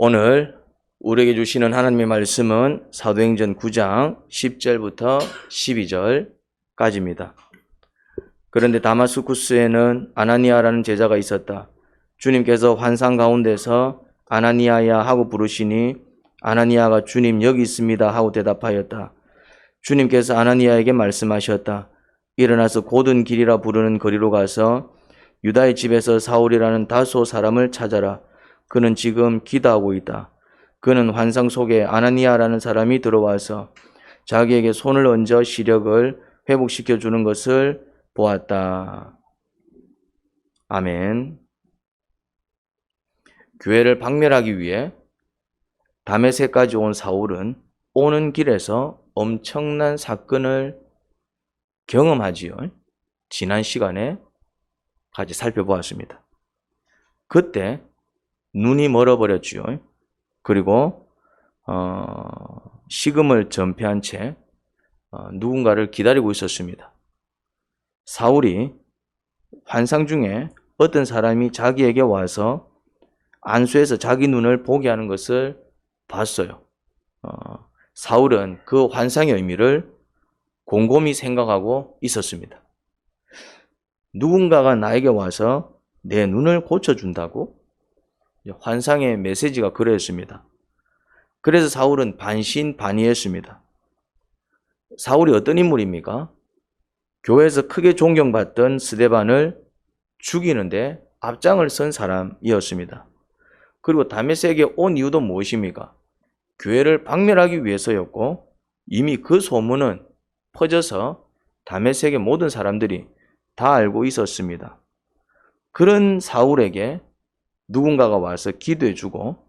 오늘 우리에게 주시는 하나님의 말씀은 사도행전 9장 10절부터 12절까지입니다. 그런데 다마스쿠스에는 아나니아라는 제자가 있었다. 주님께서 환상 가운데서 아나니아야 하고 부르시니 아나니아가 주님 여기 있습니다 하고 대답하였다. 주님께서 아나니아에게 말씀하셨다. 일어나서 곧은 길이라 부르는 거리로 가서 유다의 집에서 사울이라는 다소 사람을 찾아라. 그는 지금 기도하고 있다. 그는 환상 속에 아나니아라는 사람이 들어와서 자기에게 손을 얹어 시력을 회복시켜 주는 것을 보았다. 아멘. 교회를 박멸하기 위해 다메섹까지 온 사울은 오는 길에서 엄청난 사건을 경험하지요. 지난 시간에 같이 살펴보았습니다. 그때 눈이 멀어버렸지요. 그리고 식음을 전폐한 채 누군가를 기다리고 있었습니다. 사울이 환상 중에 어떤 사람이 자기에게 와서 안수해서 자기 눈을 보게 하는 것을 봤어요. 사울은 그 환상의 의미를 곰곰이 생각하고 있었습니다. 누군가가 나에게 와서 내 눈을 고쳐준다고? 환상의 메시지가 그랬습니다. 그래서 사울은 반신반의했습니다. 사울이 어떤 인물입니까? 교회에서 크게 존경받던 스데반을 죽이는데 앞장을 선 사람이었습니다. 그리고 다메섹에 온 이유도 무엇입니까? 교회를 박멸하기 위해서였고 이미 그 소문은 퍼져서 다메섹의 모든 사람들이 다 알고 있었습니다. 그런 사울에게 누군가가 와서 기도해주고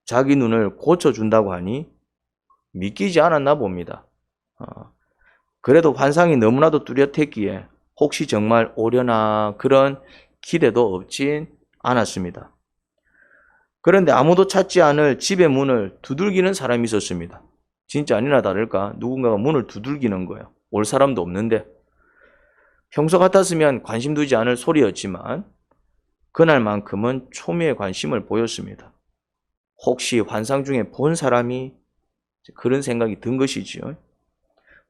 자기 눈을 고쳐준다고 하니 믿기지 않았나 봅니다. 그래도 환상이 너무나도 뚜렷했기에 혹시 정말 오려나 그런 기대도 없진 않았습니다. 그런데 아무도 찾지 않을 집의 문을 두들기는 사람이 있었습니다. 진짜 아니나 다를까 누군가가 문을 두들기는 거예요. 올 사람도 없는데. 평소 같았으면 관심 두지 않을 소리였지만 그날만큼은 초미의 관심을 보였습니다. 혹시 환상 중에 본 사람이 그런 생각이 든 것이지요.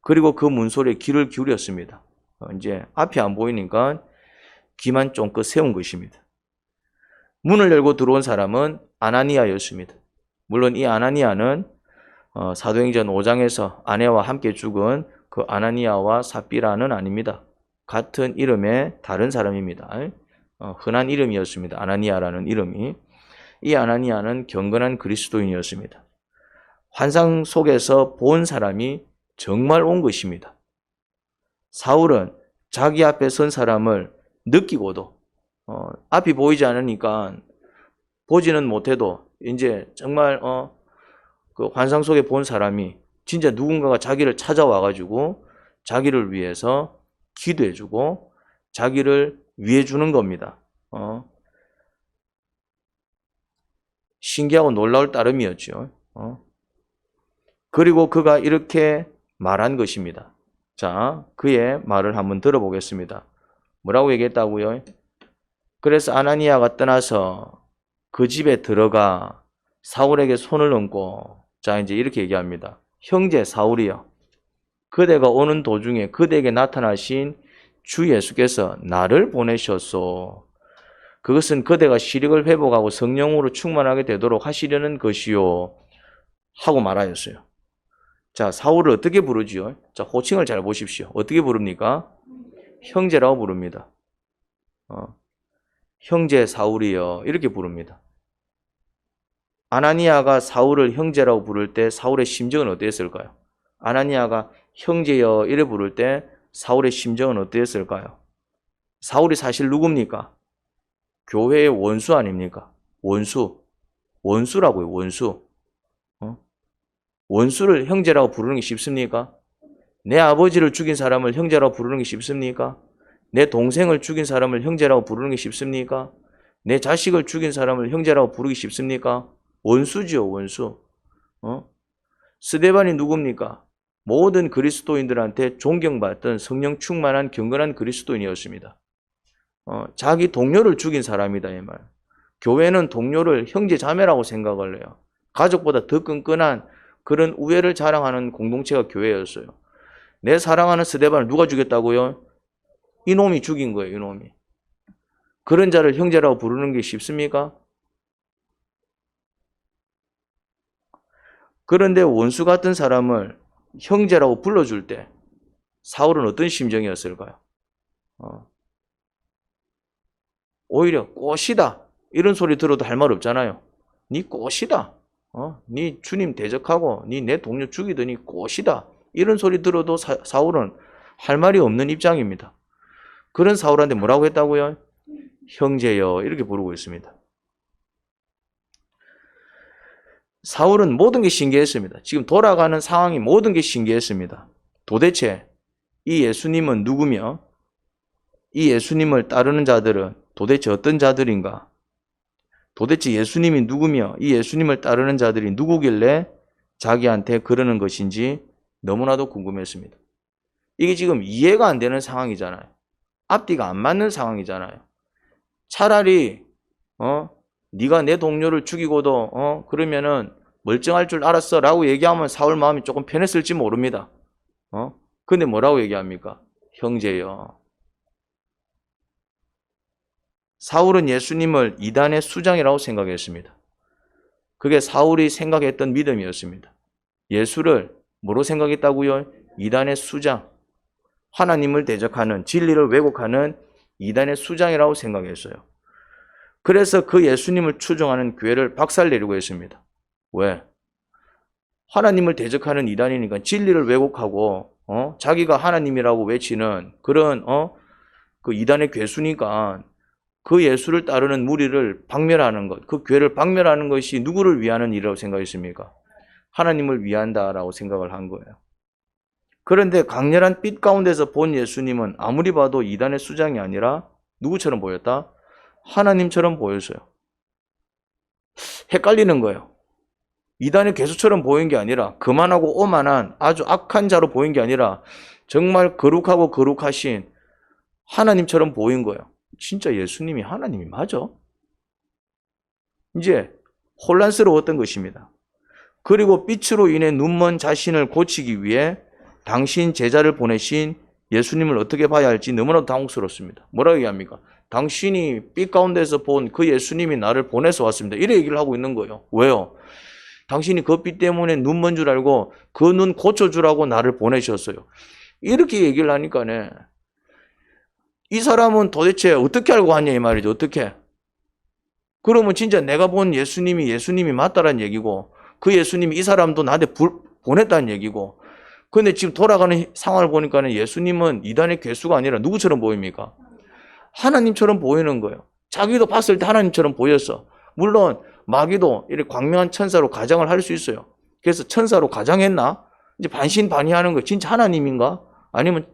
그리고 그 문소리에 귀를 기울였습니다. 이제 앞이 안 보이니까 귀만 쫑긋 세운 것입니다. 문을 열고 들어온 사람은 아나니아였습니다. 물론 이 아나니아는 사도행전 5장에서 아내와 함께 죽은 그 아나니아와 삽비라는 아닙니다. 같은 이름의 다른 사람입니다. 흔한 이름이었습니다. 아나니아라는 이름이. 이 아나니아는 경건한 그리스도인이었습니다. 환상 속에서 본 사람이 정말 온 것입니다. 사울은 자기 앞에 선 사람을 느끼고도 앞이 보이지 않으니까 보지는 못해도 이제 정말 그 환상 속에 본 사람이 진짜 누군가가 자기를 찾아와가지고 자기를 위해서 기도해주고 자기를 위해 주는 겁니다. 신기하고 놀라울 따름이었죠. 그리고 그가 이렇게 말한 것입니다. 자, 그의 말을 한번 들어보겠습니다. 뭐라고 얘기했다고요? 그래서 아나니아가 떠나서 그 집에 들어가 사울에게 손을 얹고, 자, 이제 이렇게 얘기합니다. 형제 사울이여, 그대가 오는 도중에 그대에게 나타나신 주 예수께서 나를 보내셨소. 그것은 그대가 시력을 회복하고 성령으로 충만하게 되도록 하시려는 것이요 하고 말하였어요. 자, 사울을 어떻게 부르지요? 자, 호칭을 잘 보십시오. 어떻게 부릅니까? 형제라고 부릅니다. 형제 사울이여 이렇게 부릅니다. 아나니아가 사울을 형제라고 부를 때 사울의 심정은 어땠을까요? 아나니아가 형제여 이래 부를 때 사울의 심정은 어땠을까요? 사울이 사실 누굽니까? 교회의 원수 아닙니까? 원수라고요, 원수. 원수를 형제라고 부르는 게 쉽습니까? 내 아버지를 죽인 사람을 형제라고 부르는 게 쉽습니까? 내 동생을 죽인 사람을 형제라고 부르는 게 쉽습니까? 내 자식을 죽인 사람을 형제라고 부르기 쉽습니까? 원수지요, 원수. 스데반이 누굽니까? 모든 그리스도인들한테 존경받던 성령 충만한 경건한 그리스도인이었습니다. 자기 동료를 죽인 사람이다 이 말. 교회는 동료를 형제 자매라고 생각을 해요. 가족보다 더 끈끈한 그런 우애를 자랑하는 공동체가 교회였어요. 내 사랑하는 스데반을 누가 죽였다고요? 이놈이 죽인 거예요, 이놈이. 그런 자를 형제라고 부르는 게 쉽습니까? 그런데 원수 같은 사람을 형제라고 불러줄 때 사울은 어떤 심정이었을까요? 오히려 꽃이다 이런 소리 들어도 할 말 없잖아요. 네 꽃이다. 네 주님 대적하고 네 내 동료 죽이더니 꽃이다. 이런 소리 들어도 사울은 할 말이 없는 입장입니다. 그런 사울한테 뭐라고 했다고요? 형제여 이렇게 부르고 있습니다. 사울은 모든 게 신기했습니다. 지금 돌아가는 상황이 모든 게 신기했습니다. 도대체 이 예수님은 누구며 이 예수님을 따르는 자들은 도대체 어떤 자들인가? 도대체 예수님이 누구며 이 예수님을 따르는 자들이 누구길래 자기한테 그러는 것인지 너무나도 궁금했습니다. 이게 지금 이해가 안 되는 상황이잖아요. 앞뒤가 안 맞는 상황이잖아요. 차라리 네가 내 동료를 죽이고도 그러면은 멀쩡할 줄 알았어 라고 얘기하면 사울 마음이 조금 편했을지 모릅니다. 근데 뭐라고 얘기합니까? 형제여. 사울은 예수님을 이단의 수장이라고 생각했습니다. 그게 사울이 생각했던 믿음이었습니다. 예수를 뭐로 생각했다고요? 이단의 수장. 하나님을 대적하는, 진리를 왜곡하는 이단의 수장이라고 생각했어요. 그래서 그 예수님을 추종하는 교회를 박살내려고 했습니다. 왜? 하나님을 대적하는 이단이니까 진리를 왜곡하고 자기가 하나님이라고 외치는 그런 그 이단의 괴수니까 그 예수를 따르는 무리를 박멸하는 것, 그 교회를 박멸하는 것이 누구를 위하는 일이라고 생각했습니까? 하나님을 위한다라고 생각을 한 거예요. 그런데 강렬한 빛 가운데서 본 예수님은 아무리 봐도 이단의 수장이 아니라 누구처럼 보였다? 하나님처럼 보였어요. 헷갈리는 거예요. 이단의 괴수처럼 보인 게 아니라 그만하고 오만한 아주 악한 자로 보인 게 아니라 정말 거룩하고 거룩하신 하나님처럼 보인 거예요. 진짜 예수님이 하나님이 맞아? 이제 혼란스러웠던 것입니다. 그리고 빛으로 인해 눈먼 자신을 고치기 위해 당신 제자를 보내신 예수님을 어떻게 봐야 할지 너무나도 당혹스럽습니다. 뭐라고 얘기합니까? 당신이 빛 가운데서 본 그 예수님이 나를 보내서 왔습니다. 이래 얘기를 하고 있는 거예요. 왜요? 당신이 그 빛 때문에 눈먼 줄 알고 그 눈 고쳐주라고 나를 보내셨어요. 이렇게 얘기를 하니까네. 이 사람은 도대체 어떻게 알고 왔냐 이 말이죠. 어떻게? 그러면 진짜 내가 본 예수님이 맞다라는 얘기고 그 예수님이 이 사람도 나한테 보냈다는 얘기고 근데 지금 돌아가는 상황을 보니까는 예수님은 이단의 괴수가 아니라 누구처럼 보입니까? 하나님처럼 보이는 거예요. 자기도 봤을 때 하나님처럼 보였어. 물론 마귀도 이렇게 광명한 천사로 가장을 할 수 있어요. 그래서 천사로 가장했나? 이제 반신반의하는 거예요. 진짜 하나님인가? 아니면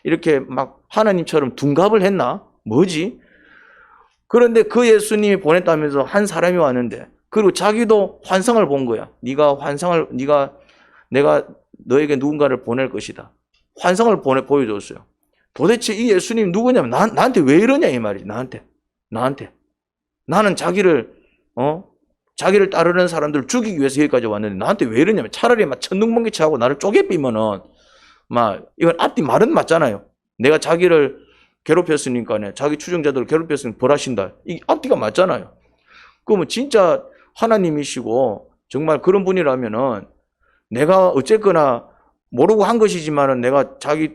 이렇게 막 하나님처럼 둔갑을 했나? 뭐지? 그런데 그 예수님이 보냈다면서 한 사람이 왔는데 그리고 자기도 환상을 본 거야. 내가 너에게 누군가를 보낼 것이다. 환상을 보여줬어요. 도대체 이 예수님 누구냐면 나한테 왜 이러냐 이 말이지. 나한테. 나는 자기를 따르는 사람들을 죽이기 위해서 여기까지 왔는데 나한테 왜 이러냐면 차라리 막 천둥번개치하고 나를 쪼개삐면은 이건 앞뒤 말은 맞잖아요. 내가 자기를 괴롭혔으니까 자기 추종자들을 괴롭혔으니까 벌하신다. 이 앞뒤가 맞잖아요. 그러면 진짜 하나님이시고 정말 그런 분이라면은 내가 어쨌거나 모르고 한 것이지만은 내가 자기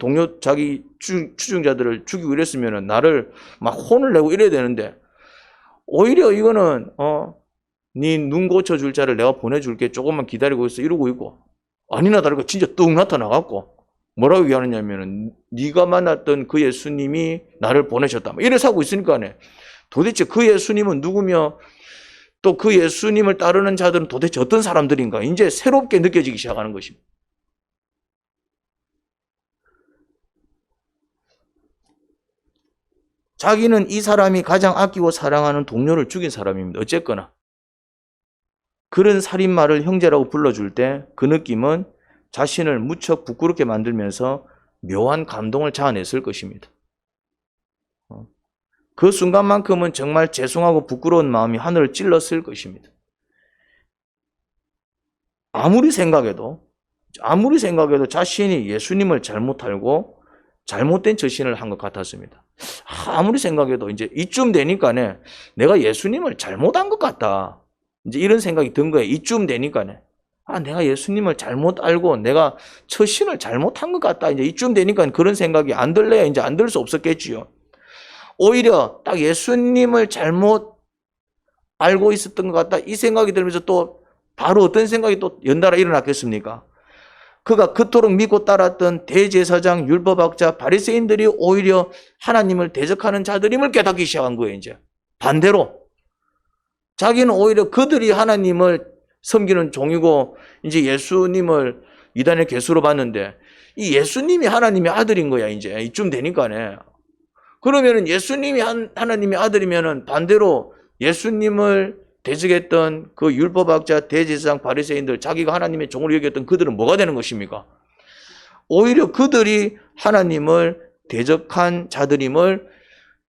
추종자들을 죽이고 이랬으면은 나를 막 혼을 내고 이래야 되는데 오히려 이거는 네 눈 고쳐줄 자를 내가 보내줄게 조금만 기다리고 있어 이러고 있고 아니나 다를까 진짜 뚝 나타나갖고 뭐라고 얘기하느냐면은 네가 만났던 그 예수님이 나를 보내셨다 이래서 하고 있으니까네. 도대체 그 예수님은 누구며 또 그 예수님을 따르는 자들은 도대체 어떤 사람들인가 이제 새롭게 느껴지기 시작하는 것입니다. 자기는 이 사람이 가장 아끼고 사랑하는 동료를 죽인 사람입니다. 어쨌거나 그런 살인마를 형제라고 불러줄 때 그 느낌은 자신을 무척 부끄럽게 만들면서 묘한 감동을 자아냈을 것입니다. 그 순간만큼은 정말 죄송하고 부끄러운 마음이 하늘을 찔렀을 것입니다. 아무리 생각해도 자신이 예수님을 잘못 알고 잘못된 처신을 한 것 같았습니다. 아무리 생각해도 이제 이쯤 되니까네 내가 예수님을 잘못한 것 같다. 이제 이런 생각이 든 거예요. 이쯤 되니까네. 내가 예수님을 잘못 알고 내가 처신을 잘못한 것 같다. 이제 이쯤 되니까 그런 생각이 안 들래야 이제 안 들 수 없었겠지요. 오히려 딱 예수님을 잘못 알고 있었던 것 같다. 이 생각이 들면서 또 바로 어떤 생각이 또 연달아 일어났겠습니까? 그가 그토록 믿고 따랐던 대제사장, 율법학자, 바리새인들이 오히려 하나님을 대적하는 자들임을 깨닫기 시작한 거예요. 이제 반대로 자기는 오히려 그들이 하나님을 섬기는 종이고 이제 예수님을 이단의 괴수로 봤는데 이 예수님이 하나님의 아들인 거야. 이제 이쯤 되니까네. 그러면은 예수님이 하나님의 아들이면은 반대로 예수님을 대적했던 그 율법학자, 대제사장, 바리새인들, 자기가 하나님의 종으로 여겼던 그들은 뭐가 되는 것입니까? 오히려 그들이 하나님을 대적한 자들임을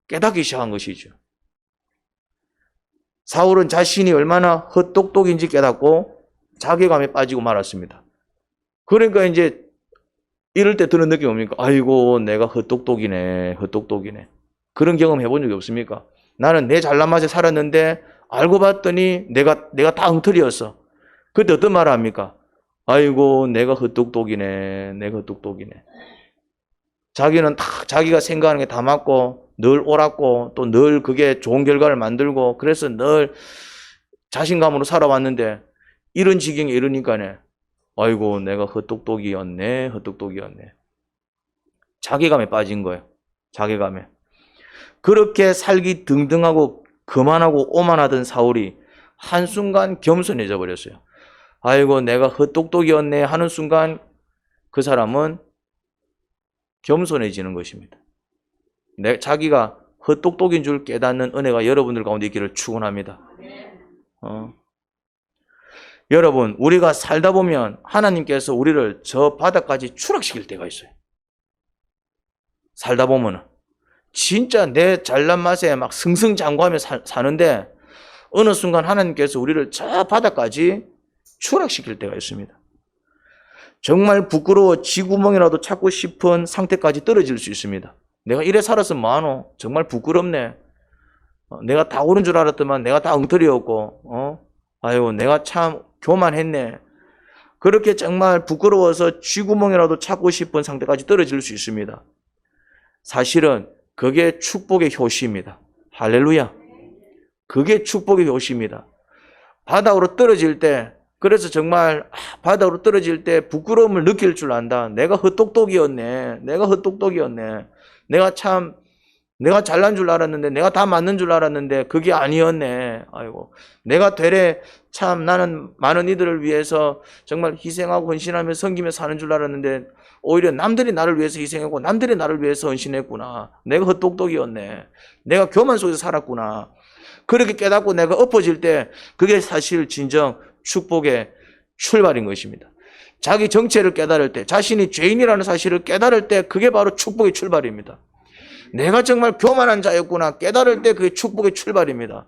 깨닫기 시작한 것이죠. 사울은 자신이 얼마나 헛똑똑인지 깨닫고 자괴감에 빠지고 말았습니다. 그러니까 이제 이럴 때 드는 느낌이 뭡니까? 아이고, 내가 헛똑똑이네. 그런 경험 해본 적이 없습니까? 나는 내 잘난 맛에 살았는데 알고 봤더니 내가 다 엉터리였어. 그때 어떤 말을 합니까? 아이고, 내가 헛똑똑이네. 자기는 다 자기가 생각하는 게 다 맞고 늘 옳았고 또 늘 그게 좋은 결과를 만들고 그래서 늘 자신감으로 살아왔는데 이런 지경에 이르니까네. 아이고, 내가 헛똑똑이었네. 자괴감에 빠진 거예요. 자괴감에. 그렇게 살기 등등하고 거만하고 오만하던 사울이 한순간 겸손해져 버렸어요. 아이고, 내가 헛똑똑이었네 하는 순간 그 사람은 겸손해지는 것입니다. 자기가 헛똑똑인 줄 깨닫는 은혜가 여러분들 가운데 있기를 축원합니다. 여러분, 우리가 살다 보면 하나님께서 우리를 저 바닥까지 추락시킬 때가 있어요. 살다 보면은 진짜 내 잘난 맛에 막 승승장구하며 사는데 어느 순간 하나님께서 우리를 저 바닥까지 추락시킬 때가 있습니다. 정말 부끄러워 쥐구멍이라도 찾고 싶은 상태까지 떨어질 수 있습니다. 내가 이래 살았으면 뭐하노? 정말 부끄럽네. 내가 다 옳은 줄 알았더만 내가 다 엉터리였고 아유, 내가 참 교만했네. 그렇게 정말 부끄러워서 쥐구멍이라도 찾고 싶은 상태까지 떨어질 수 있습니다. 사실은 그게 축복의 효시입니다. 할렐루야. 그게 축복의 효시입니다. 바닥으로 떨어질 때, 그래서 정말 바닥으로 떨어질 때 부끄러움을 느낄 줄 안다. 내가 헛똑똑이었네. 내가 잘난 줄 알았는데, 내가 다 맞는 줄 알았는데 그게 아니었네. 아이고, 내가 되레 참 나는 많은 이들을 위해서 정말 희생하고 헌신하며 섬기며 사는 줄 알았는데 오히려 남들이 나를 위해서 희생하고 남들이 나를 위해서 헌신했구나. 내가 헛똑똑이었네. 내가 교만 속에서 살았구나. 그렇게 깨닫고 내가 엎어질 때 그게 사실 진정 축복의 출발인 것입니다. 자기 정체를 깨달을 때, 자신이 죄인이라는 사실을 깨달을 때 그게 바로 축복의 출발입니다. 내가 정말 교만한 자였구나 깨달을 때 그게 축복의 출발입니다.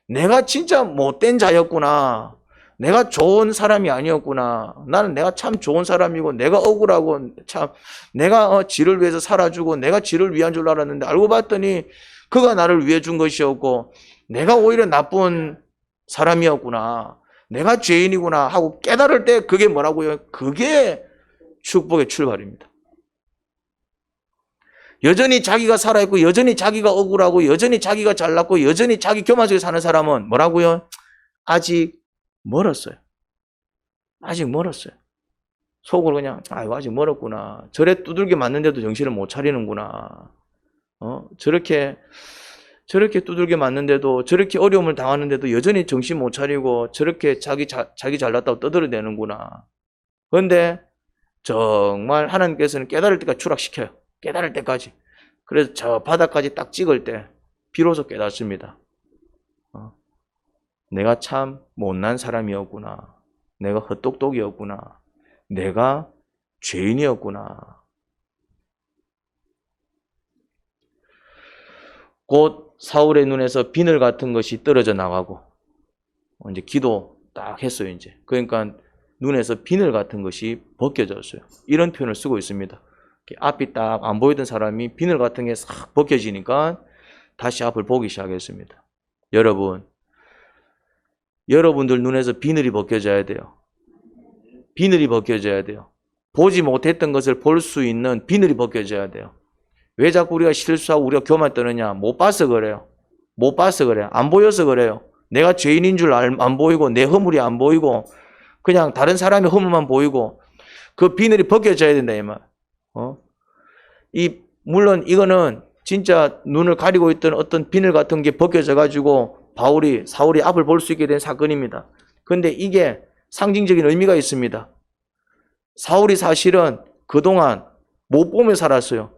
내가 진짜 못된 자였구나. 내가 좋은 사람이 아니었구나. 내가 참 좋은 사람이고 내가 억울하고 참 내가 지를 위해서 살아주고 내가 지를 위한 줄 알았는데 알고 봤더니 그가 나를 위해 준 것이었고 내가 오히려 나쁜 사람이었구나. 내가 죄인이구나 하고 깨달을 때 그게 뭐라고요? 그게 축복의 출발입니다. 여전히 자기가 살아있고 여전히 자기가 억울하고 여전히 자기가 잘났고 여전히 자기 교만 속에 사는 사람은 뭐라고요? 아직 멀었어요. 속으로 그냥 아직 멀었구나. 절에 두들겨 맞는데도 정신을 못 차리는구나. 저렇게 두들겨 맞는데도 저렇게 어려움을 당하는데도 여전히 정신 못 차리고 저렇게 자기 잘났다고 떠들어대는구나. 그런데 정말 하나님께서는 깨달을 때까지 추락시켜요. 깨달을 때까지. 그래서 저 바닥까지 딱 찍을 때 비로소 깨닫습니다. 내가 참 못난 사람이었구나. 내가 헛똑똑이었구나. 내가 죄인이었구나. 곧 사울의 눈에서 비늘 같은 것이 떨어져 나가고 이제 기도 딱 했어요. 이제 그러니까 눈에서 비늘 같은 것이 벗겨졌어요. 이런 표현을 쓰고 있습니다. 앞이 딱 안 보이던 사람이 비늘 같은 게 싹 벗겨지니까 다시 앞을 보기 시작했습니다. 여러분들 눈에서 비늘이 벗겨져야 돼요. 비늘이 벗겨져야 돼요. 보지 못했던 것을 볼 수 있는 비늘이 벗겨져야 돼요. 왜 자꾸 우리가 실수하고 우리가 교만 떠느냐? 못 봐서 그래요. 못 봐서 그래요. 안 보여서 그래요. 내가 죄인인 줄 안 보이고 내 허물이 안 보이고 그냥 다른 사람의 허물만 보이고 그 비늘이 벗겨져야 된다 이 말. 물론 이거는 진짜 눈을 가리고 있던 어떤 비늘 같은 게 벗겨져 가지고 사울이 앞을 볼 수 있게 된 사건입니다. 그런데 이게 상징적인 의미가 있습니다. 사울이 사실은 그동안 못 보며 살았어요.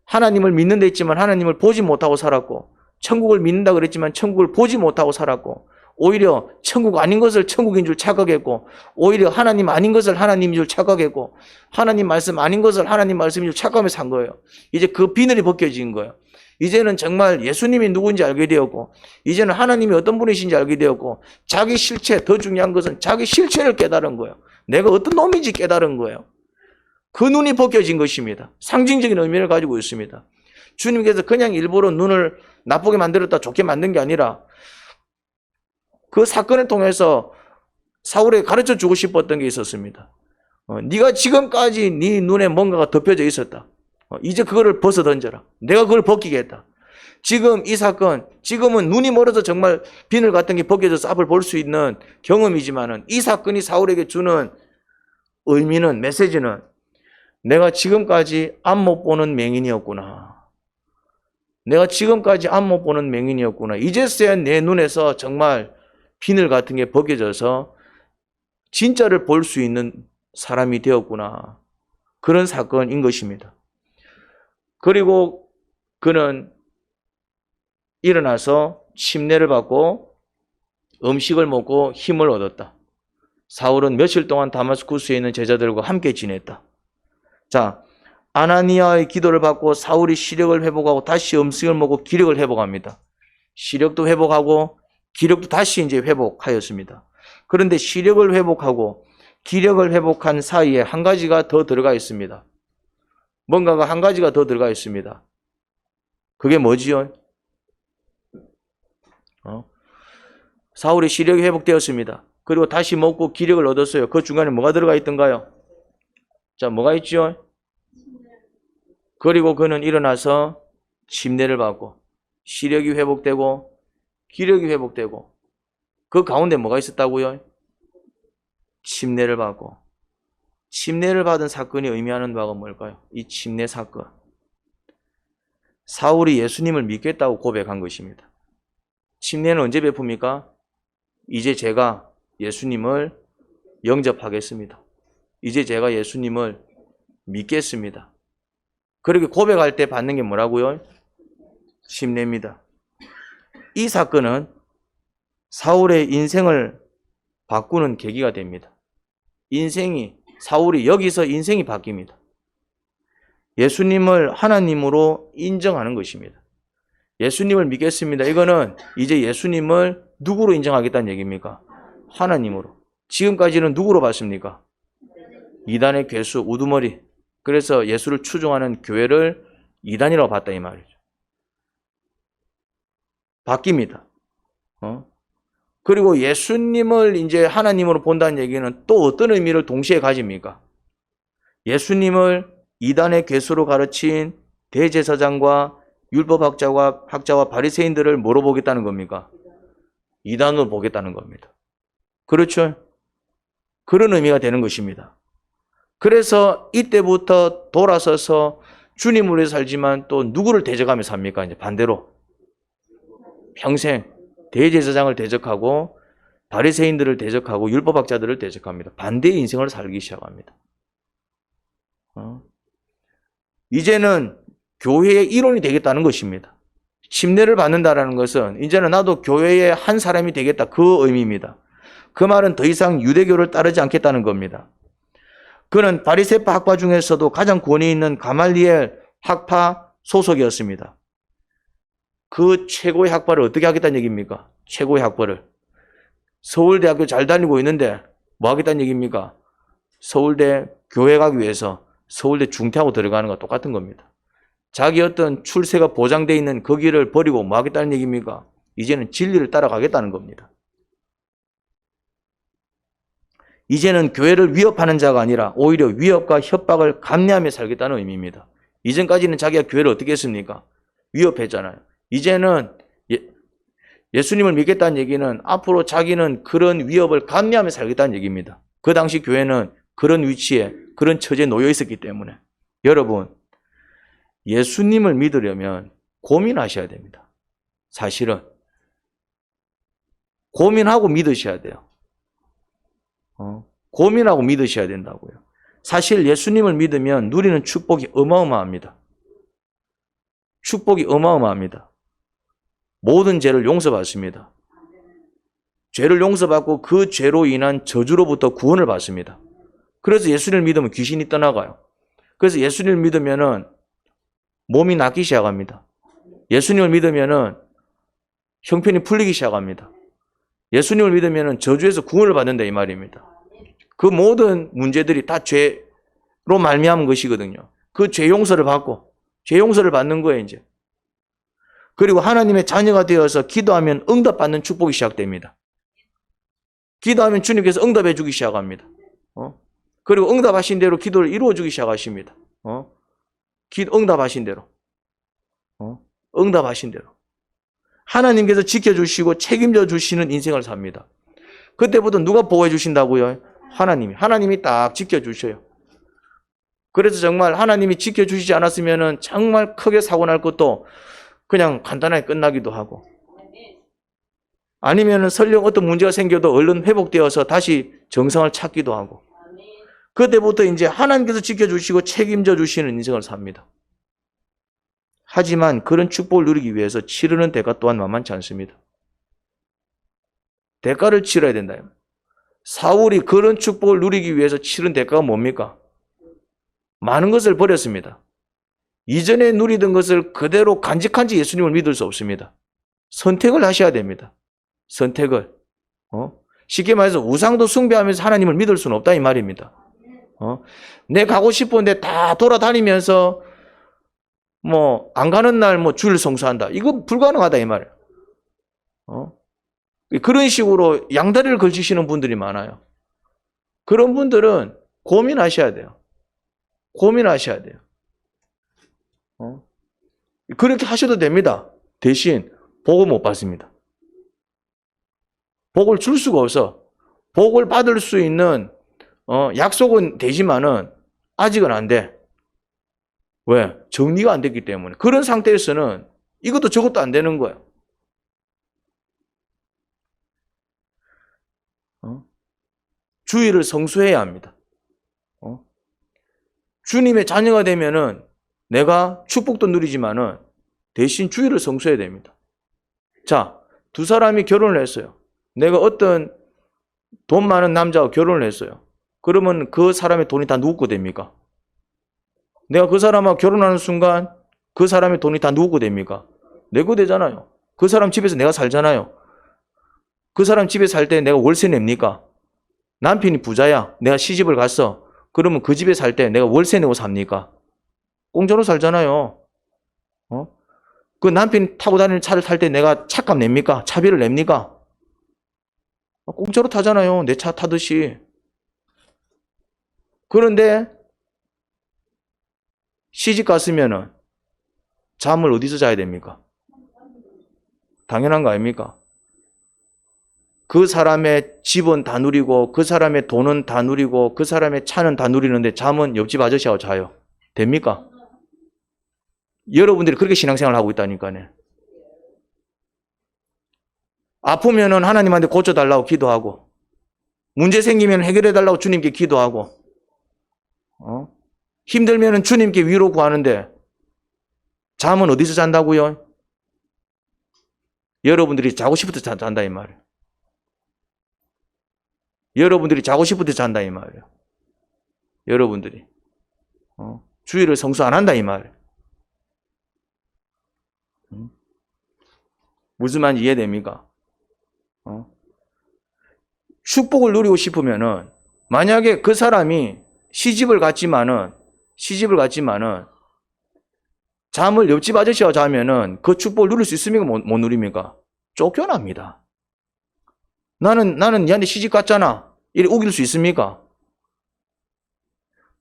하나님을 믿는 데 있지만 하나님을 보지 못하고 살았고 천국을 믿는다 그랬지만 천국을 보지 못하고 살았고 오히려 천국 아닌 것을 천국인 줄 착각했고 오히려 하나님 아닌 것을 하나님인 줄 착각했고 하나님 말씀 아닌 것을 하나님 말씀인 줄 착각하며 산 거예요. 이제 그 비늘이 벗겨진 거예요. 이제는 정말 예수님이 누구인지 알게 되었고 이제는 하나님이 어떤 분이신지 알게 되었고 자기 실체, 더 중요한 것은 자기 실체를 깨달은 거예요. 내가 어떤 놈인지 깨달은 거예요. 그 눈이 벗겨진 것입니다. 상징적인 의미를 가지고 있습니다. 주님께서 그냥 일부러 눈을 나쁘게 만들었다 좋게 만든 게 아니라 그 사건을 통해서 사울에게 가르쳐 주고 싶었던 게 있었습니다. 네가 지금까지 네 눈에 뭔가가 덮여져 있었다. 이제 그거를 벗어 던져라. 내가 그걸 벗기겠다. 지금 이 사건, 지금은 눈이 멀어서 정말 비늘 같은 게 벗겨져서 앞을 볼 수 있는 경험이지만은 이 사건이 사울에게 주는 의미는, 메시지는 내가 지금까지 앞 못 보는 맹인이었구나. 내가 지금까지 앞 못 보는 맹인이었구나. 이제서야 내 눈에서 정말 비늘 같은 게 벗겨져서 진짜를 볼 수 있는 사람이 되었구나. 그런 사건인 것입니다. 그리고 그는 일어나서 침례를 받고 음식을 먹고 힘을 얻었다. 사울은 며칠 동안 다마스쿠스에 있는 제자들과 함께 지냈다. 자, 아나니아의 기도를 받고 사울이 시력을 회복하고 다시 음식을 먹고 기력을 회복합니다. 시력도 회복하고 기력도 다시 이제 회복하였습니다. 그런데 시력을 회복하고 기력을 회복한 사이에 한 가지가 더 들어가 있습니다. 뭔가가 한 가지가 더 들어가 있습니다. 그게 뭐지요? 사울의 시력이 회복되었습니다. 그리고 다시 먹고 기력을 얻었어요. 그 중간에 뭐가 들어가 있던가요? 자, 뭐가 있죠? 그리고 그는 일어나서 침례를 받고 시력이 회복되고 기력이 회복되고 그 가운데 뭐가 있었다고요? 침례를 받고. 침례를 받은 사건이 의미하는 바가 뭘까요? 이 침례 사건. 사울이 예수님을 믿겠다고 고백한 것입니다. 침례는 언제 베풉니까? 이제 제가 예수님을 영접하겠습니다. 이제 제가 예수님을 믿겠습니다. 그렇게 고백할 때 받는 게 뭐라고요? 침례입니다. 이 사건은 사울의 인생을 바꾸는 계기가 됩니다. 사울이 여기서 인생이 바뀝니다. 예수님을 하나님으로 인정하는 것입니다. 예수님을 믿겠습니다. 이거는 이제 예수님을 누구로 인정하겠다는 얘기입니까? 하나님으로. 지금까지는 누구로 봤습니까? 이단의 괴수, 우두머리. 그래서 예수를 추종하는 교회를 이단이라고 봤다 이 말이죠. 바뀝니다. 그리고 예수님을 이제 하나님으로 본다는 얘기는 또 어떤 의미를 동시에 가집니까? 예수님을 이단의 괴수로 가르친 대제사장과 율법학자와 바리새인들을 뭐로 보겠다는 겁니까? 이단으로 보겠다는 겁니다. 그렇죠? 그런 의미가 되는 것입니다. 그래서 이때부터 돌아서서 주님을 위해 살지만 또 누구를 대적하며 삽니까? 이제 반대로 평생 대제사장을 대적하고 바리새인들을 대적하고 율법학자들을 대적합니다. 반대의 인생을 살기 시작합니다. 이제는 교회의 일원이 되겠다는 것입니다. 침례를 받는다는 것은 이제는 나도 교회의 한 사람이 되겠다 그 의미입니다. 그 말은 더 이상 유대교를 따르지 않겠다는 겁니다. 그는 바리새파 학파 중에서도 가장 권위 있는 가말리엘 학파 소속이었습니다. 그 최고의 학벌을 어떻게 하겠다는 얘기입니까? 최고의 학벌을. 서울대학교 잘 다니고 있는데 뭐 하겠다는 얘기입니까? 서울대 교회 가기 위해서 서울대 중퇴하고 들어가는 거 똑같은 겁니다. 자기 어떤 출세가 보장되어 있는 그 길을 버리고 뭐 하겠다는 얘기입니까? 이제는 진리를 따라가겠다는 겁니다. 이제는 교회를 위협하는 자가 아니라 오히려 위협과 협박을 감내하며 살겠다는 의미입니다. 이전까지는 자기가 교회를 어떻게 했습니까? 위협했잖아요. 이제는 예수님을 믿겠다는 얘기는 앞으로 자기는 그런 위협을 감내하며 살겠다는 얘기입니다. 그 당시 교회는 그런 위치에 그런 처지에 놓여 있었기 때문에 여러분 예수님을 믿으려면 고민하셔야 됩니다. 사실은 고민하고 믿으셔야 돼요. 고민하고 믿으셔야 된다고요. 사실 예수님을 믿으면 누리는 축복이 어마어마합니다. 축복이 어마어마합니다. 모든 죄를 용서받습니다. 죄를 용서받고 그 죄로 인한 저주로부터 구원을 받습니다. 그래서 예수님을 믿으면 귀신이 떠나가요. 그래서 예수님을 믿으면은 몸이 낫기 시작합니다. 예수님을 믿으면은 형편이 풀리기 시작합니다. 예수님을 믿으면은 저주에서 구원을 받는다 이 말입니다. 그 모든 문제들이 다 죄로 말미암은 것이거든요. 그 죄 용서를 받고 죄 용서를 받는 거예요, 이제. 그리고 하나님의 자녀가 되어서 기도하면 응답받는 축복이 시작됩니다. 기도하면 주님께서 응답해 주기 시작합니다. 그리고 응답하신 대로 기도를 이루어 주기 시작하십니다. 응답하신 대로. 응답하신 대로. 하나님께서 지켜주시고 책임져 주시는 인생을 삽니다. 그때부터 누가 보호해 주신다고요? 하나님이 딱 지켜주셔요. 그래서 정말 하나님이 지켜주시지 않았으면 정말 크게 사고 날 것도 그냥 간단하게 끝나기도 하고 아니면 설령 어떤 문제가 생겨도 얼른 회복되어서 다시 정상을 찾기도 하고 그때부터 이제 하나님께서 지켜주시고 책임져 주시는 인생을 삽니다. 하지만 그런 축복을 누리기 위해서 치르는 대가 또한 만만치 않습니다. 대가를 치러야 된다. 사울이 그런 축복을 누리기 위해서 치른 대가가 뭡니까? 많은 것을 버렸습니다. 이전에 누리던 것을 그대로 간직한지 예수님을 믿을 수 없습니다. 선택을 하셔야 됩니다. 선택을. 쉽게 말해서 우상도 숭배하면서 하나님을 믿을 수는 없다 이 말입니다. 내 가고 싶은데 다 돌아다니면서 안 가는 날 주일 성수한다. 이거 불가능하다 이 말이에요. 그런 식으로 양다리를 걸치시는 분들이 많아요. 그런 분들은 고민하셔야 돼요. 고민하셔야 돼요. 그렇게 하셔도 됩니다. 대신 복을 못 받습니다. 복을 줄 수가 없어. 복을 받을 수 있는 약속은 되지만은 아직은 안 돼. 왜? 정리가 안 됐기 때문에. 그런 상태에서는 이것도 저것도 안 되는 거예요. 주의를 성수해야 합니다. 주님의 자녀가 되면은 내가 축복도 누리지만은 대신 주의를 성수해야 됩니다. 자, 두 사람이 결혼을 했어요. 내가 어떤 돈 많은 남자와 결혼을 했어요. 그러면 그 사람의 돈이 다 누구 거 됩니까? 내가 그 사람하고 결혼하는 순간 그 사람의 돈이 다 누구 거 됩니까? 내 거 되잖아요. 그 사람 집에서 내가 살잖아요. 그 사람 집에 살 때 내가 월세 냅니까? 남편이 부자야. 내가 시집을 갔어. 그러면 그 집에 살 때 내가 월세 내고 삽니까? 공짜로 살잖아요. 그 남편이 타고 다니는 차를 탈 때 내가 차값 냅니까? 차비를 냅니까? 공짜로 타잖아요. 내 차 타듯이. 그런데 시집 갔으면은 잠을 어디서 자야 됩니까? 당연한 거 아닙니까? 그 사람의 집은 다 누리고 그 사람의 돈은 다 누리고 그 사람의 차는 다 누리는데 잠은 옆집 아저씨하고 자요. 됩니까? 여러분들이 그렇게 신앙생활을 하고 있다니까요. 아프면은 하나님한테 고쳐달라고 기도하고 문제 생기면 해결해달라고 주님께 기도하고 힘들면은 주님께 위로 구하는데 잠은 어디서 잔다고요? 여러분들이 자고 싶을 때 잔다 이 말이에요. 여러분들이 자고 싶을 때 잔다 이 말이에요. 여러분들이 주의를 성수 안 한다 이 말이에요. 무슨 말인지 이해됩니까? 축복을 누리고 싶으면은 만약에 그 사람이 시집을 갔지만은 잠을 옆집 아저씨와 자면은 그 축복을 누릴 수 있습니까? 못 누립니까? 쫓겨납니다. 나는 니한테 시집 갔잖아. 이래 우길 수 있습니까?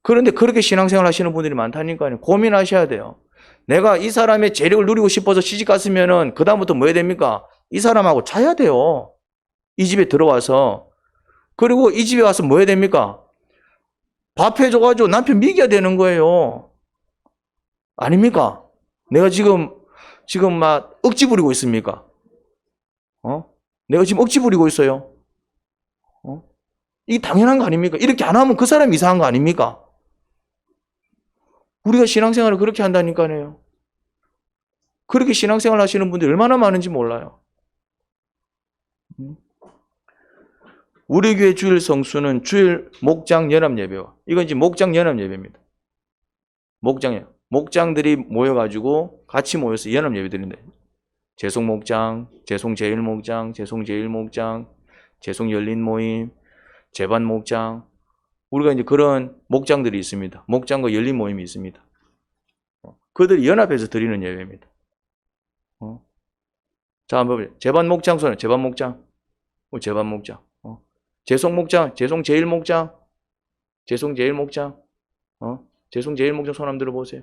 그런데 그렇게 신앙생활 하시는 분들이 많다니까요. 고민하셔야 돼요. 내가 이 사람의 재력을 누리고 싶어서 시집 갔으면은 그다음부터 뭐 해야 됩니까? 이 사람하고 자야 돼요. 이 집에 들어와서. 그리고 이 집에 와서 뭐 해야 됩니까? 밥 해줘가지고 남편 먹여야 되는 거예요. 아닙니까? 내가 지금 막 억지 부리고 있습니까? 내가 지금 억지 부리고 있어요. 이게 당연한 거 아닙니까? 이렇게 안 하면 그 사람이 이상한 거 아닙니까? 우리가 신앙생활을 그렇게 한다니까요. 그렇게 신앙생활 하시는 분들이 얼마나 많은지 몰라요. 우리 교회 주일 성수는 주일 목장 연합 예배와 이건 이제 목장 연합 예배입니다. 목장들이 모여가지고 같이 모여서 연합 예배 드린다. 재송 목장, 재송 제일 목장, 재송 제일 목장, 재송 열린 모임, 재반 목장. 우리가 이제 그런 목장들이 있습니다. 목장과 열린 모임이 있습니다. 그들이 연합해서 드리는 예배입니다. 자, 한번 보세요. 재반 목장 손에 재반 목장, 재반 목장. 재송 목장, 재송 제일 목장, 재송 제일 목장, 재송 제일 목장 손 한번 들어보세요.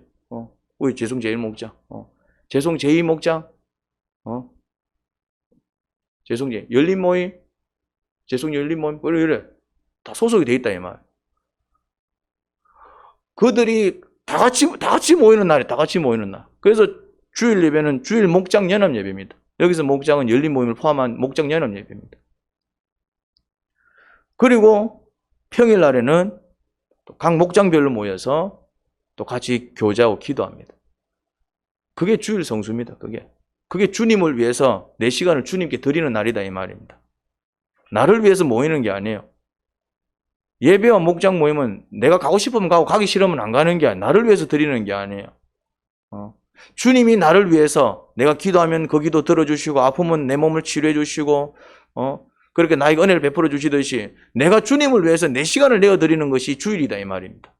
우리 재송 제일 목장, 재송 제2 목장, 재송 제 열린 모임, 재송 열린 모임, 이래 다 소속이 돼 있다 이 말. 그들이 다 같이 모이는 날이 다 같이 모이는 날. 그래서 주일 예배는 주일 목장 연합 예배입니다. 여기서 목장은 열린 모임을 포함한 목장 연합 예배입니다. 그리고 평일 날에는 각 목장별로 모여서 또 같이 교제하고 기도합니다. 그게 주일 성수입니다. 그게 주님을 위해서 내 시간을 주님께 드리는 날이다 이 말입니다. 나를 위해서 모이는 게 아니에요. 예배와 목장 모임은 내가 가고 싶으면 가고 가기 싫으면 안 가는 게 아니에요. 나를 위해서 드리는 게 아니에요. 주님이 나를 위해서 내가 기도하면 그 기도 들어주시고 아프면 내 몸을 치료해 주시고 그렇게 나에게 은혜를 베풀어 주시듯이 내가 주님을 위해서 내 시간을 내어드리는 것이 주일이다 이 말입니다.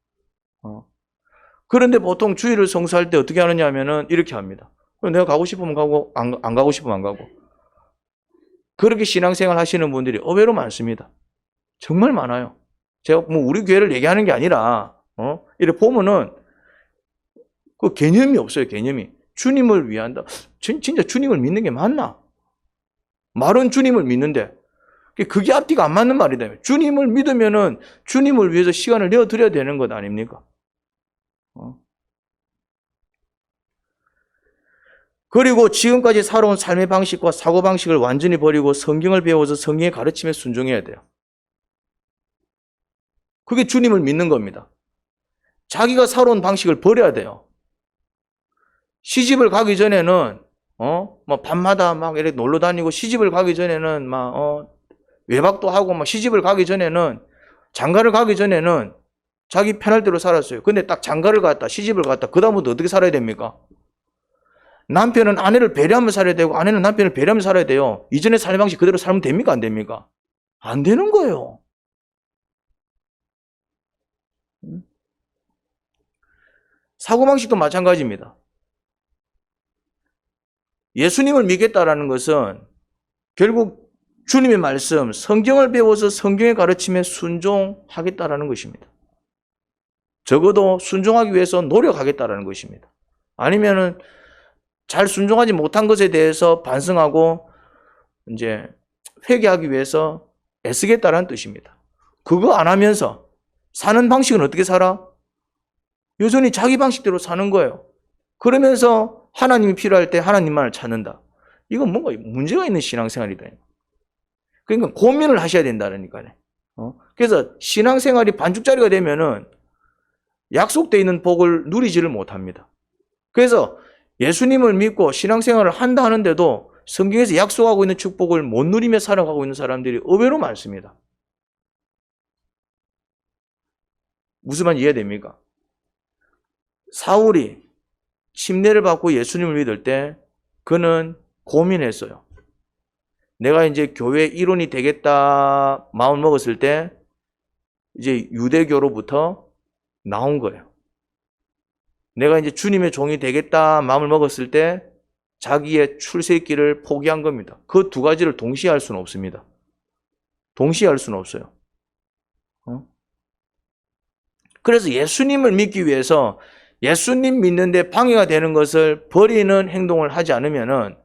그런데 보통 주일을 성수할 때 어떻게 하느냐 하면은 이렇게 합니다. 내가 가고 싶으면 가고 안 가고 싶으면 안 가고. 그렇게 신앙생활 하시는 분들이 의외로 많습니다. 정말 많아요. 제가 뭐 우리 교회를 얘기하는 게 아니라 이렇게 보면은 그 개념이 없어요. 개념이. 주님을 위한다. 진짜 주님을 믿는 게 맞나? 말은 주님을 믿는데 그게 앞뒤가 안 맞는 말이다. 주님을 믿으면은 주님을 위해서 시간을 내어드려야 되는 것 아닙니까? 그리고 지금까지 살아온 삶의 방식과 사고방식을 완전히 버리고 성경을 배워서 성경의 가르침에 순종해야 돼요. 그게 주님을 믿는 겁니다. 자기가 살아온 방식을 버려야 돼요. 시집을 가기 전에는 뭐 밤마다 막 이렇게 놀러 다니고 시집을 가기 전에는 막 외박도 하고 막 시집을 가기 전에는 장가를 가기 전에는 자기 편할 대로 살았어요. 근데 딱 장가를 갔다 시집을 갔다 그다음부터 어떻게 살아야 됩니까? 남편은 아내를 배려하며 살아야 되고 아내는 남편을 배려하며 살아야 돼요. 이전의 삶의 방식 그대로 살면 됩니까? 안 됩니까? 안 되는 거예요. 사고방식도 마찬가지입니다. 예수님을 믿겠다라는 것은 결국 주님의 말씀, 성경을 배워서 성경의 가르침에 순종하겠다라는 것입니다. 적어도 순종하기 위해서 노력하겠다라는 것입니다. 아니면은 잘 순종하지 못한 것에 대해서 반성하고 이제 회개하기 위해서 애쓰겠다라는 뜻입니다. 그거 안 하면서 사는 방식은 어떻게 살아? 여전히 자기 방식대로 사는 거예요. 그러면서 하나님이 필요할 때 하나님만을 찾는다. 이건 뭔가 문제가 있는 신앙생활이다. 그러니까 고민을 하셔야 된다니까요. 그래서 신앙생활이 반죽짜리가 되면은 약속되어 있는 복을 누리지를 못합니다. 그래서 예수님을 믿고 신앙생활을 한다 하는데도 성경에서 약속하고 있는 축복을 못 누리며 살아가고 있는 사람들이 의외로 많습니다. 무슨 말인지 이해됩니까? 사울이 침례를 받고 예수님을 믿을 때 그는 고민했어요. 내가 이제 교회 일원이 되겠다 마음 먹었을 때 이제 유대교로부터 나온 거예요. 내가 이제 주님의 종이 되겠다 마음을 먹었을 때 자기의 출세길을 포기한 겁니다. 그 두 가지를 동시에 할 수는 없습니다. 동시에 할 수는 없어요. 그래서 예수님을 믿기 위해서 예수님 믿는데 방해가 되는 것을 버리는 행동을 하지 않으면은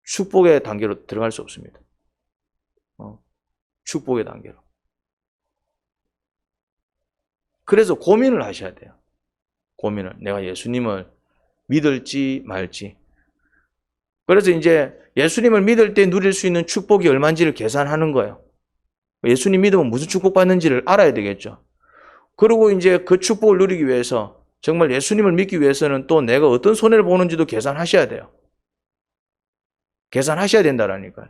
축복의 단계로 들어갈 수 없습니다. 축복의 단계로. 그래서 고민을 하셔야 돼요. 고민을. 내가 예수님을 믿을지 말지. 그래서 이제 예수님을 믿을 때 누릴 수 있는 축복이 얼마인지를 계산하는 거예요. 예수님 믿으면 무슨 축복 받는지를 알아야 되겠죠. 그리고 이제 그 축복을 누리기 위해서 정말 예수님을 믿기 위해서는 또 내가 어떤 손해를 보는지도 계산하셔야 돼요. 계산하셔야 된다라니까요.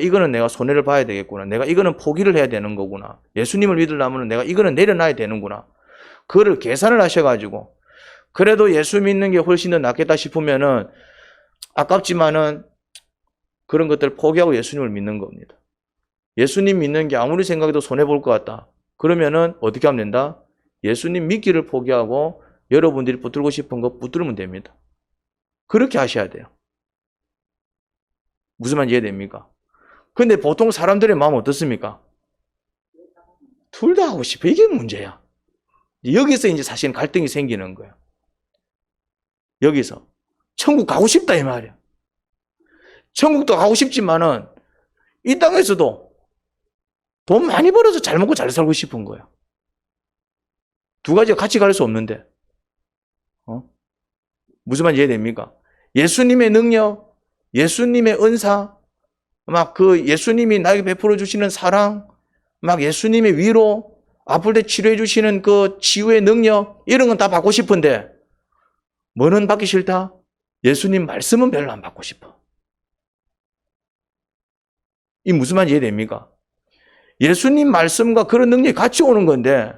이거는 내가 손해를 봐야 되겠구나. 내가 이거는 포기를 해야 되는 거구나. 예수님을 믿으려면 내가 이거는 내려놔야 되는구나. 그거를 계산을 하셔가지고 그래도 예수 믿는 게 훨씬 더 낫겠다 싶으면은 아깝지만은 그런 것들을 포기하고 예수님을 믿는 겁니다. 예수님 믿는 게 아무리 생각해도 손해볼 것 같다. 그러면은 어떻게 하면 된다? 예수님 믿기를 포기하고 여러분들이 붙들고 싶은 거 붙들면 됩니다. 그렇게 하셔야 돼요. 무슨 말인지 이해됩니까? 근데 보통 사람들의 마음은 어떻습니까? 둘 다 하고 싶어. 이게 문제야. 여기서 이제 사실 갈등이 생기는 거예요. 여기서. 천국 가고 싶다 이 말이야. 천국도 가고 싶지만은 이 땅에서도 돈 많이 벌어서 잘 먹고 잘 살고 싶은 거예요. 두 가지가 같이 갈 수 없는데. 무슨 말인지 이해됩니까? 예수님의 능력, 예수님의 은사, 막 그 예수님이 나에게 베풀어 주시는 사랑, 막 예수님의 위로, 아플 때 치료해 주시는 그 치유의 능력, 이런 건 다 받고 싶은데 뭐는 받기 싫다? 예수님 말씀은 별로 안 받고 싶어. 이 무슨 말인지 이해됩니까? 예수님 말씀과 그런 능력이 같이 오는 건데,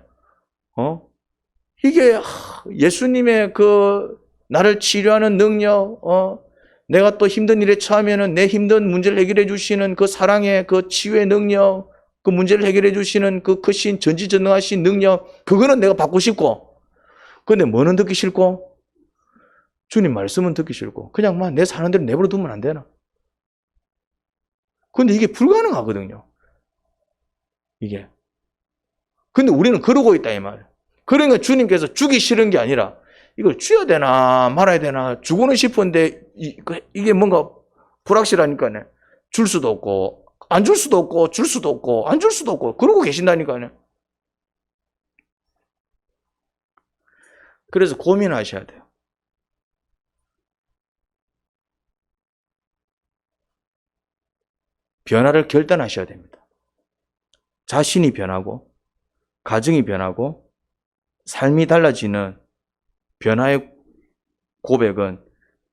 이게 예수님의 그 나를 치료하는 능력, 내가 또 힘든 일에 처하면은 내 힘든 문제를 해결해 주시는 그 사랑의 그 치유의 능력, 그 문제를 해결해 주시는 그 크신 전지전능하신 능력, 그거는 내가 받고 싶고, 근데 뭐는 듣기 싫고, 주님 말씀은 듣기 싫고, 그냥 막 내 사는 대로 내버려 두면 안 되나? 근데 이게 불가능하거든요. 이게. 근데 우리는 그러고 있다 이 말이에요. 그러니까 주님께서 주기 싫은 게 아니라 이걸 줘야 되나 말아야 되나 주고는 싶은데 이게 뭔가 불확실하니까요. 줄 수도 없고 안 줄 수도 없고 줄 수도 없고 안 줄 수도 없고 그러고 계신다니까요. 그래서 고민하셔야 돼요. 변화를 결단하셔야 됩니다. 자신이 변하고 가정이 변하고 삶이 달라지는 변화의 고백은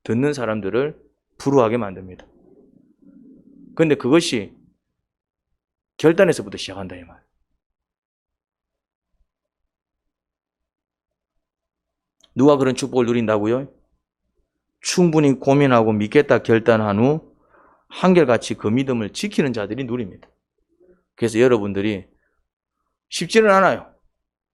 듣는 사람들을 불우하게 만듭니다. 그런데 그것이 결단에서부터 시작한다 이 말. 누가 그런 축복을 누린다고요? 충분히 고민하고 믿겠다 결단한 후 한결같이 그 믿음을 지키는 자들이 누립니다. 그래서 여러분들이 쉽지는 않아요.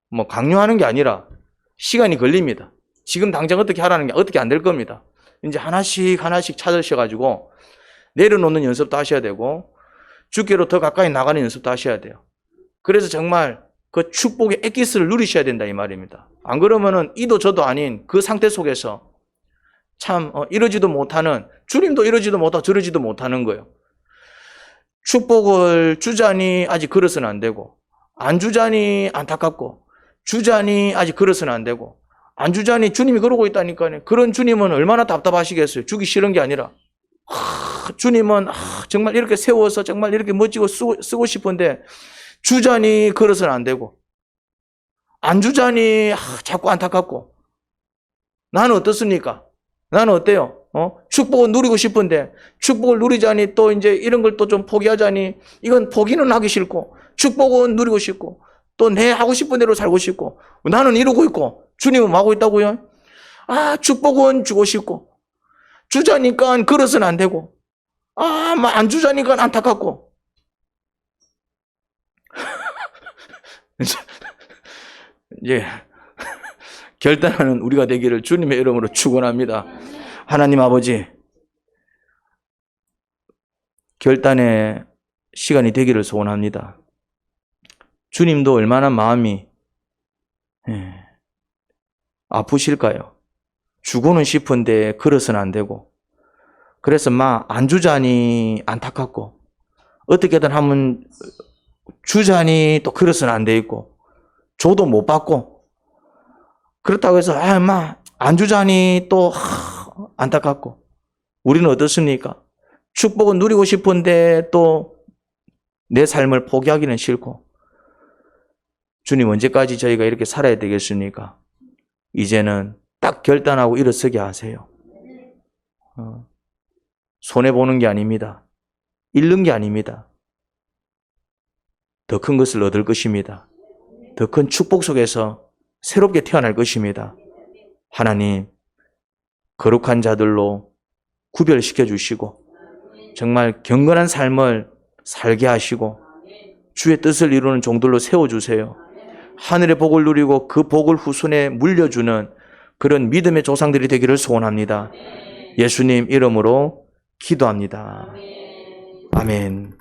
뭐 강요하는 게 아니라 시간이 걸립니다. 지금 당장 어떻게 하라는 게 어떻게 안 될 겁니다. 이제 하나씩 찾으셔가지고 내려놓는 연습도 하셔야 되고 주께로 더 가까이 나가는 연습도 하셔야 돼요. 그래서 정말 그 축복의 엑기스를 누리셔야 된다 이 말입니다. 안 그러면은 이도 저도 아닌 그 상태 속에서 참 이러지도 못하는, 주님도 이러지도 못하고 저러지도 못하는 거예요. 축복을 주자니 아직 그릇은 안 되고, 안 주자니 안타깝고, 주자니 아직 그릇은 안 되고, 안 주자니 주님이 그러고 있다니까요. 그런 주님은 얼마나 답답하시겠어요. 주기 싫은 게 아니라 주님은 정말 이렇게 세워서 정말 이렇게 멋지고 쓰고 싶은데 주자니 그릇은 안 되고, 안 주자니 자꾸 안타깝고. 나는 어떻습니까? 나는 어때요? 축복을 누리고 싶은데 축복을 누리자니 또 이제 이런 걸 또 좀 포기하자니 이건 포기는 하기 싫고, 축복은 누리고 싶고, 또 내 하고 싶은 대로 살고 싶고, 나는 이러고 있고 주님은 하고 있다고요? 축복은 주고 싶고 주자니까 그릇은 안 되고, 안 주자니까 안타깝고. 이제 결단하는 우리가 되기를 주님의 이름으로 축원합니다. 하나님 아버지, 결단의 시간이 되기를 소원합니다. 주님도 얼마나 마음이 아프실까요? 주고는 싶은데 그릇은 안 되고, 그래서 안 주자니 안타깝고, 어떻게든 하면 주자니 또 그릇은 안 돼 있고, 줘도 못 받고, 그렇다고 해서 안 주자니 또 안타깝고. 우리는 어떻습니까? 축복은 누리고 싶은데 또 내 삶을 포기하기는 싫고. 주님, 언제까지 저희가 이렇게 살아야 되겠습니까? 이제는 딱 결단하고 일어서게 하세요. 손해보는 게 아닙니다. 잃는 게 아닙니다. 더 큰 것을 얻을 것입니다. 더 큰 축복 속에서 새롭게 태어날 것입니다. 하나님, 거룩한 자들로 구별시켜 주시고 정말 경건한 삶을 살게 하시고 주의 뜻을 이루는 종들로 세워주세요. 하늘의 복을 누리고 그 복을 후손에 물려주는 그런 믿음의 조상들이 되기를 소원합니다. 예수님 이름으로 기도합니다. 아멘.